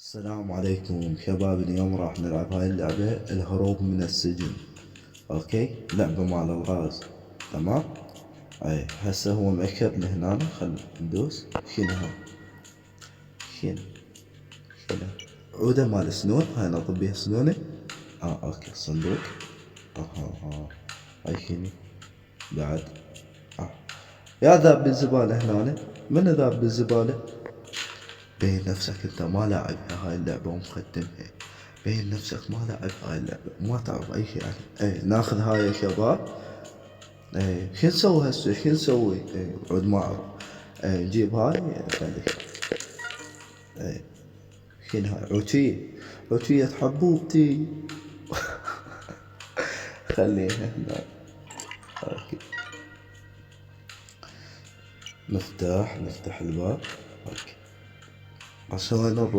السلام عليكم شباب. اليوم راح نلعب هاي اللعبة، الهروب من السجن. اوكي، لعبة مال الغاز. تمام. اي هسه هو مأكد لهنا، خل ندوس. شنو هاي؟ شنو شنو عودة مال سنون، هاي نضرب بيها سنوني. اوكي، صندوق. هاي شنو بعد؟ يا ذاب بالزبالة هنا، من ذاب بالزبالة؟ بين نفسك انت ما لاعبها هاي اللعبة ومختمها. بين نفسك ما لاعب هاي اللعبة وما تعرف اي شيء عنها. ناخذ هاي يا شباب. شو نسوي هسه؟ شو نسوي؟ عود ما اعرف. نجيب هاي. خلي. شنو هاي؟ عوتية. عوتية حبوبتي. خليها هنا. اوكي. نفتح الباب. اوكي. هسه وين نروح؟